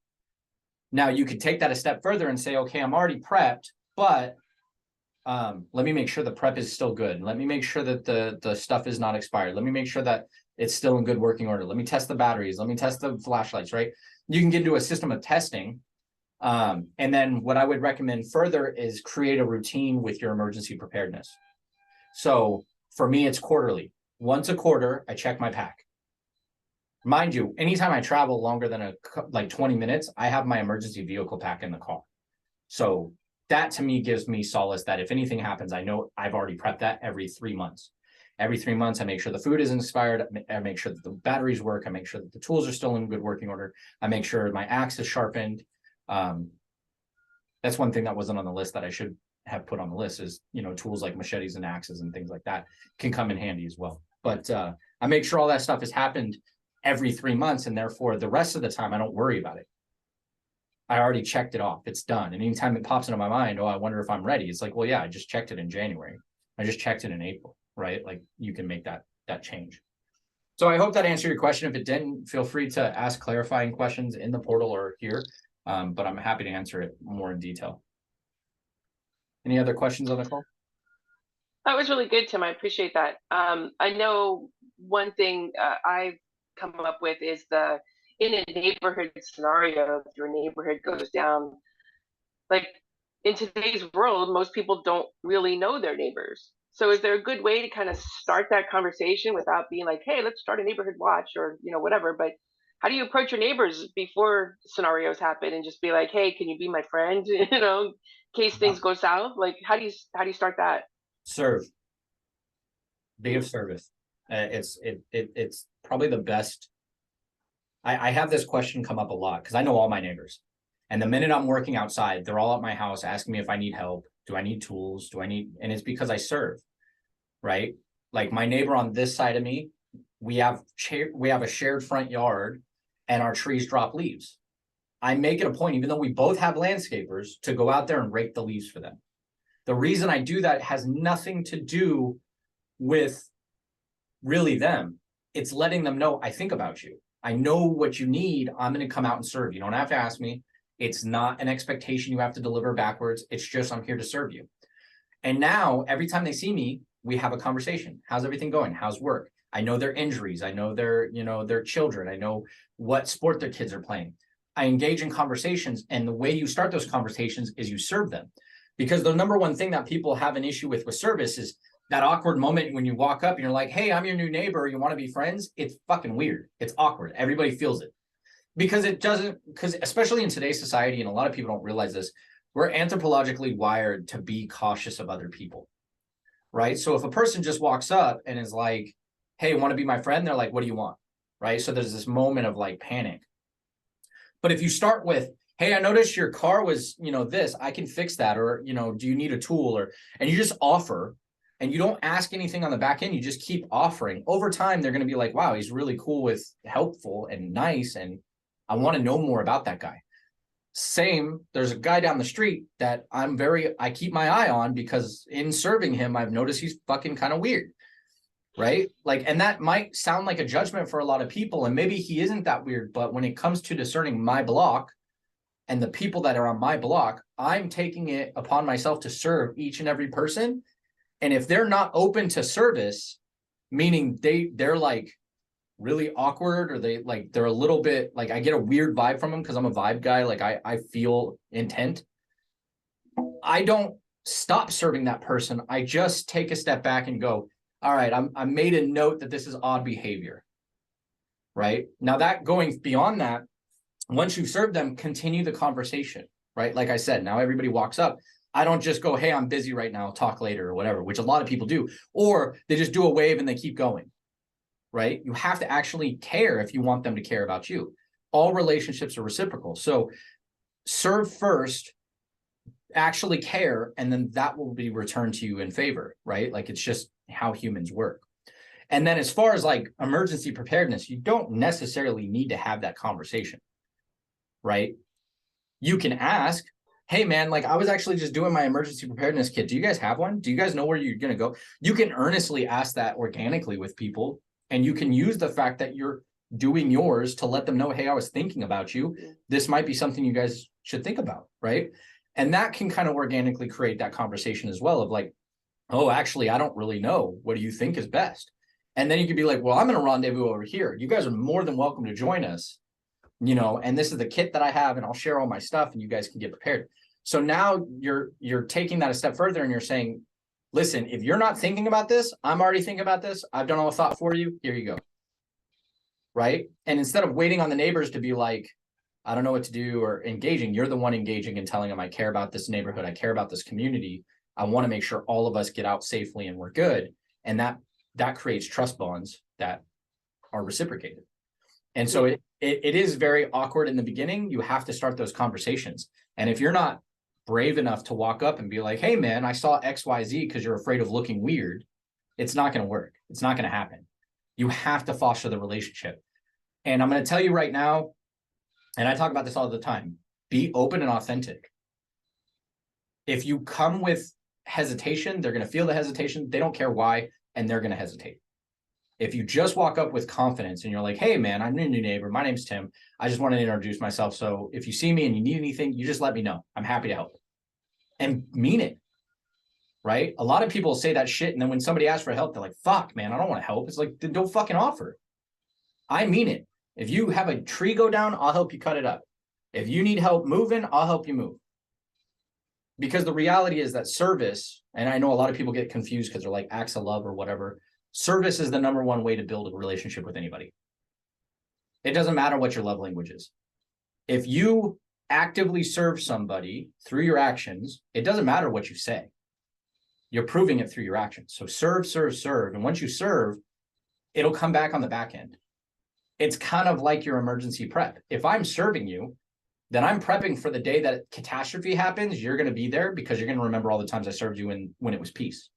Now you could take that a step further and say, okay, I'm already prepped, but let me make sure the prep is still good. Let me make sure that the stuff is not expired. Let me make sure that it's still in good working order. Let me test the batteries. Let me test the flashlights, right? You can get into a system of testing. And then what I would recommend further is create a routine with your emergency preparedness. So for me, it's quarterly. Once a quarter, I check my pack. Mind you, anytime I travel longer than 20 minutes, I have my emergency vehicle pack in the car. So that to me gives me solace that if anything happens, I know I've already prepped that every 3 months. Every 3 months, I make sure the food isn't expired. I make sure that the batteries work. I make sure that the tools are still in good working order. I make sure my axe is sharpened. That's one thing that wasn't on the list that I should have put on the list is, tools like machetes and axes and things like that can come in handy as well. But I make sure all that stuff has happened every 3 months, and therefore the rest of the time I don't worry about it. I already checked it off. It's done. And anytime it pops into my mind, oh, I wonder if I'm ready. It's like, well, yeah, I just checked it in January. I just checked it in April, right? Like you can make that change. So I hope that answered your question. If it didn't, feel free to ask clarifying questions in the portal or here. But I'm happy to answer it more in detail. Any other questions on the call? That was really good, Tim. I appreciate that. I know one thing I've come up with is in a neighborhood scenario, if your neighborhood goes down, like in today's world, most people don't really know their neighbors. So is there a good way to kind of start that conversation without being like, hey, let's start a neighborhood watch or, whatever. But how do you approach your neighbors before scenarios happen and just be like, hey, can you be my friend? In case things go south? Like, how do you start that? Serve. Be of service. It's probably the best. I have this question come up a lot because I know all my neighbors. And the minute I'm working outside, they're all at my house asking me if I need help. Do I need tools? And it's because I serve, right? Like my neighbor on this side of me, we have a shared front yard and our trees drop leaves. I make it a point, even though we both have landscapers, to go out there and rake the leaves for them. The reason I do that has nothing to do with really them. It's letting them know I think about you. I know what you need. I'm going to come out and serve. You don't have to ask me. It's not an expectation you have to deliver backwards. It's just I'm here to serve you. And now every time they see me, we have a conversation. How's everything going? How's work? I know their injuries. I know their children. I know what sport their kids are playing. I engage in conversations, and the way you start those conversations is you serve them. Because the number one thing that people have an issue with service is that awkward moment when you walk up and you're like, hey, I'm your new neighbor. You want to be friends? It's fucking weird. It's awkward. Everybody feels it. Because especially in today's society, and a lot of people don't realize this, we're anthropologically wired to be cautious of other people, right? So if a person just walks up and is like, hey, want to be my friend? They're like, what do you want? Right? So there's this moment of like panic. But if you start with, hey, I noticed your car was, this, I can fix that. Or, do you need a tool? And you just offer, and you don't ask anything on the back end, you just keep offering. Over time, they're going to be like, wow, he's really cool with helpful and nice. And I want to know more about that guy. Same, there's a guy down the street that I keep my eye on because in serving him, I've noticed he's fucking kind of weird, right? Like, and that might sound like a judgment for a lot of people, and maybe he isn't that weird, but when it comes to discerning my block and the people that are on my block, I'm taking it upon myself to serve each and every person. And if they're not open to service, meaning they're like really awkward, or they're a little bit like, I get a weird vibe from them because I'm a vibe guy. Like I feel intent. I don't stop serving that person. I just take a step back and go, all right, I made a note that this is odd behavior. Right now, that going beyond that, once you've served them, continue the conversation, right? Like I said, now everybody walks up. I don't just go, hey, I'm busy right now, talk later or whatever, which a lot of people do, or they just do a wave and they keep going. Right? You have to actually care if you want them to care about you. All relationships are reciprocal. So serve first, actually care, and then that will be returned to you in favor, right? Like it's just how humans work. And then as far as like emergency preparedness, you don't necessarily need to have that conversation, right? You can ask, hey man, like I was actually just doing my emergency preparedness kit. Do you guys have one? Do you guys know where you're going to go? You can earnestly ask that organically with people. And you can use the fact that you're doing yours to let them know, hey, I was thinking about you. This might be something you guys should think about, right? And that can kind of organically create that conversation as well of like, oh, actually, I don't really know. What do you think is best? And then you could be like, well, I'm going to rendezvous over here. You guys are more than welcome to join us, and this is the kit that I have, and I'll share all my stuff and you guys can get prepared. So now you're taking that a step further and you're saying, listen, if you're not thinking about this, I'm already thinking about this. I've done all the thought for you. Here you go. Right? And instead of waiting on the neighbors to be like, I don't know what to do, or engaging, you're the one engaging and telling them, I care about this neighborhood. I care about this community. I want to make sure all of us get out safely and we're good. And that creates trust bonds that are reciprocated. And so it is very awkward in the beginning. You have to start those conversations. And if you're not brave enough to walk up and be like, hey man, I saw XYZ because you're afraid of looking weird, it's not going to work. It's not going to happen. You have to foster the relationship. And I'm going to tell you right now, and I talk about this all the time, be open and authentic. If you come with hesitation, they're going to feel the hesitation. They don't care why, and they're going to hesitate. If you just walk up with confidence and you're like, hey man, I'm your new neighbor. My name's Tim. I just wanted to introduce myself. So if you see me and you need anything, you just let me know. I'm happy to help. And mean it. Right? A lot of people say that shit. And then when somebody asks for help, they're like, fuck, man, I don't want to help. It's like, then don't fucking offer. I mean it. If you have a tree go down, I'll help you cut it up. If you need help moving, I'll help you move. Because the reality is that service, and I know a lot of people get confused because they're like acts of love or whatever. Service is the number one way to build a relationship with anybody. It doesn't matter what your love language is. If you actively serve somebody through your actions, it doesn't matter what you say. You're proving it through your actions. So serve, serve, serve. And once you serve, it'll come back on the back end. It's kind of like your emergency prep. If I'm serving you, then I'm prepping for the day that catastrophe happens. You're going to be there because you're going to remember all the times I served you when it was peace.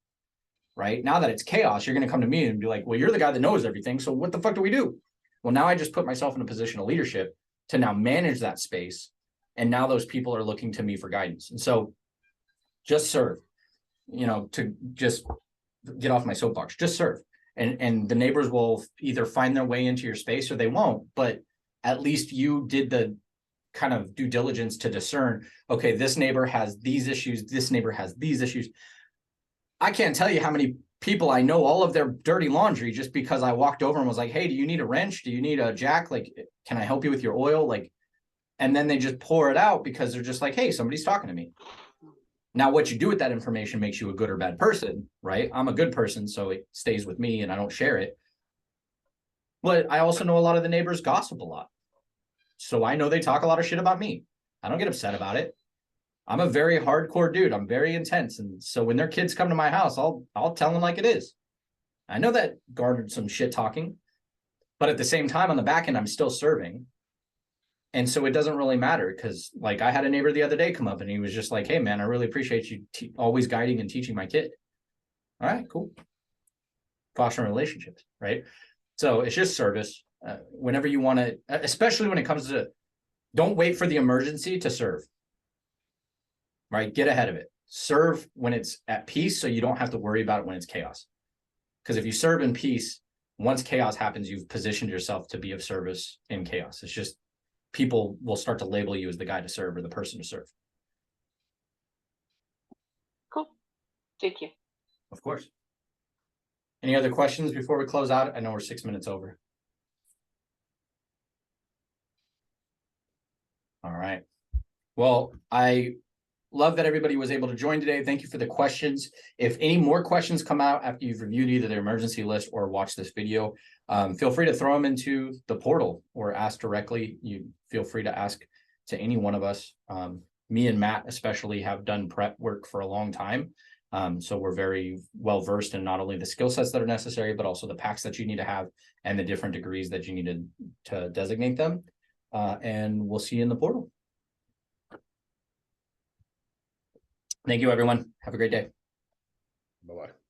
Right? Now that it's chaos, you're going to come to me and be like, well, you're the guy that knows everything. So what the fuck do we do? Well, now I just put myself in a position of leadership to now manage that space. And now those people are looking to me for guidance. And so just serve, to just get off my soapbox, just serve. And the neighbors will either find their way into your space or they won't. But at least you did the kind of due diligence to discern, okay, this neighbor has these issues. This neighbor has these issues. I can't tell you how many people I know all of their dirty laundry just because I walked over and was like, hey, do you need a wrench? Do you need a jack? Like, can I help you with your oil? Like, and then they just pour it out because they're just like, hey, somebody's talking to me. Now, what you do with that information makes you a good or bad person, right? I'm a good person, so it stays with me and I don't share it. But I also know a lot of the neighbors gossip a lot. So I know they talk a lot of shit about me. I don't get upset about it. I'm a very hardcore dude. I'm very intense. And so when their kids come to my house, I'll tell them like it is. I know that garnered some shit talking, but at the same time, on the back end, I'm still serving. And so it doesn't really matter because like I had a neighbor the other day come up and he was just like, hey man, I really appreciate you always guiding and teaching my kid. All right, cool. Fostering relationships, right? So it's just service. Whenever you want to, especially when it comes to, don't wait for the emergency to serve. Right? Get ahead of it. Serve when it's at peace so you don't have to worry about it when it's chaos. Because if you serve in peace, once chaos happens, you've positioned yourself to be of service in chaos. It's just people will start to label you as the guy to serve or the person to serve. Cool. Thank you. Of course. Any other questions before we close out? I know we're 6 minutes over. All right. Well, I love that everybody was able to join today. Thank you for the questions. If any more questions come out after you've reviewed either the emergency list or watched this video, feel free to throw them into the portal or ask directly. You feel free to ask to any one of us. Me and Matt especially have done prep work for a long time. So we're very well versed in not only the skill sets that are necessary, but also the packs that you need to have and the different degrees that you need to designate them. And we'll see you in the portal. Thank you, everyone. Have a great day. Bye-bye.